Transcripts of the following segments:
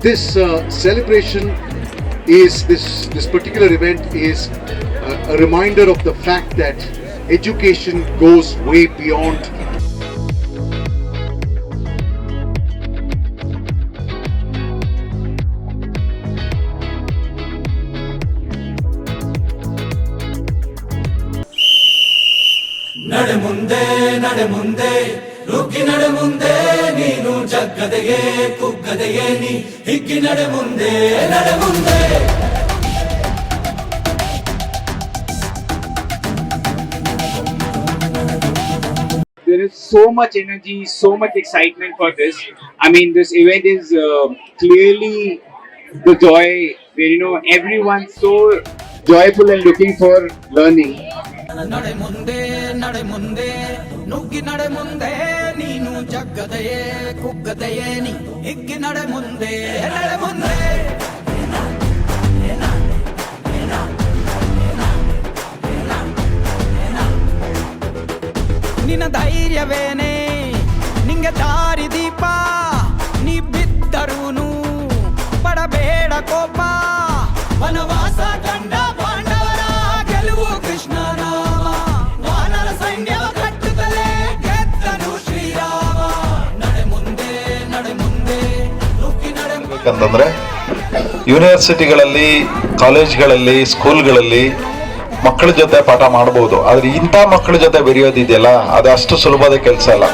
This celebration is this particular event is a reminder of the fact that education goes way beyond ನಡೆ ಮುಂದೆ ನುಗ್ಗಿ ನಡೆ ಮುಂದೆ ನೀನು ಜಗ್ಗದೆಯೇ ಕುಗ್ಗದೆಯೇ ನೀ ಹಿಗ್ಗಿ ನಡೆ ಮುಂದೆ There is so much energy, so much excitement for this. I mean, this event is clearly the joy where everyone's so joyful and looking for learning. ನಡೆ ಮುಂದೆ ನುಗ್ಗಿ ನಡೆ ಮುಂದೆ ನೀನು ಜಗ್ಗದೆಯೇ ಕುಗ್ಗದೆಯೇ ನೀ ಹಿಗ್ಗಿ ನಡೆ ಮುಂದೆ ನಿನ್ನ ಧೈರ್ಯವೇನೆ ನಿಂಗೆ ದಾರಿ ದೀಪ ನೀ ಬಿದ್ದರೂನು ಪಡಬೇಡ ಕೋಪ ವನವಾಸ ಕಂಡ ಪಾಂಡವರ ಗೆಲುವು ಕೃಷ್ಣ ನಾಮ ವಾನರ ಸೈನ್ಯವ ಕಟ್ಟುತ್ತಲೇ ಗೆದ್ದನು ಶ್ರೀರಾಮ ನಡೆ ಮುಂದೆ ನುಗ್ಗಿ ನಡೆ ಯಾಕಂತಂದ್ರೆ ಯೂನಿವರ್ಸಿಟಿಗಳಲ್ಲಿ ಕಾಲೇಜ್ಗಳಲ್ಲಿ ಸ್ಕೂಲ್ಗಳಲ್ಲಿ ಮಕ್ಕಳ ಜೊತೆ ಪಾಠ ಮಾಡಬಹುದು, ಆದ್ರೆ ಇಂಥ ಮಕ್ಕಳ ಜೊತೆ ಬೆರೆಯೋದಿದೆಯಲ್ಲ ಅದು ಅಷ್ಟು ಸುಲಭದ ಕೆಲಸ ಅಲ್ಲ.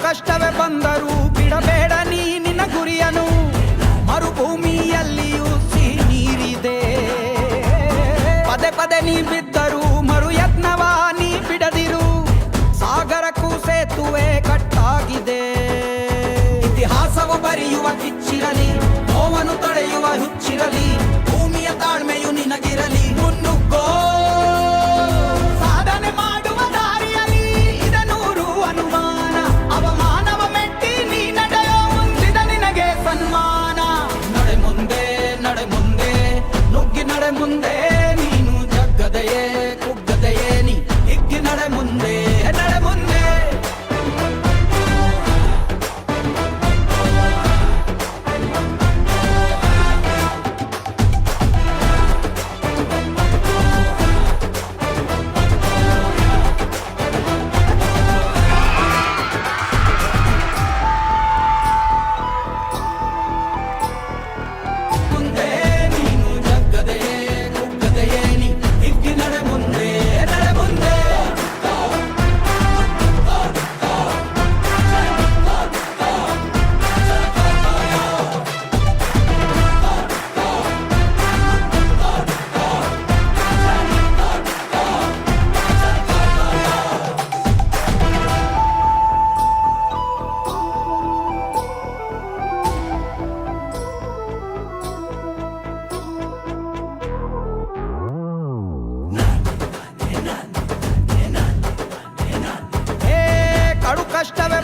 ಕಷ್ಟವೇ ಬಂದರೂ ಬಿಡಬೇಡ ನೀ ನಿನ್ನ ಗುರಿಯನು ಮರುಭೂಮಿಯಲ್ಲಿಯೂ ಸಿಹಿ ನೀರಿದೆ ಪದೇ ನೀ ಬಿದ್ದರೂ ಮರು ಯತ್ನವ ನೀ ಬಿಡದಿರು ಸಾಗರಕ್ಕೂ ಸೇತುವೆ ಕಟ್ಟಾಗಿದೆ ಇತಿಹಾಸವು ಬರೆಯುವ ಕಿಚ್ಚಿರಲಿ ನೋವನ್ನು ತಡೆಯುವ ಹುಚ್ಚಿರಲಿ ಭೂಮಿಯ ತಾಳ್ಮೆಯು ನಿನಗಿರಲಿ ಮುನ್ನುಗ್ಗೋ ಸಾಧನೆ ಮಾಡುವ ದಾರಿಯಲಿ ಇದನೂರು ಅನುಮಾನ ಅವಮಾನವ ಮೆಟ್ಟಿ ನೀ ನಡೆಯೋ ಮುಂದಿದ ನಿನಗೆ ಸನ್ಮಾನ ನಡೆ ಮುಂದೆ ನುಗ್ಗಿ ನಡೆ ಮುಂದೆ ನೀನು ಜಗ್ಗದೆಯೇ ಕುಗ್ಗದೆಯೇ ನೀ ಹಿಗ್ಗಿ ನಡೆ ಮುಂದೆ ಕಷ್ಟವೇ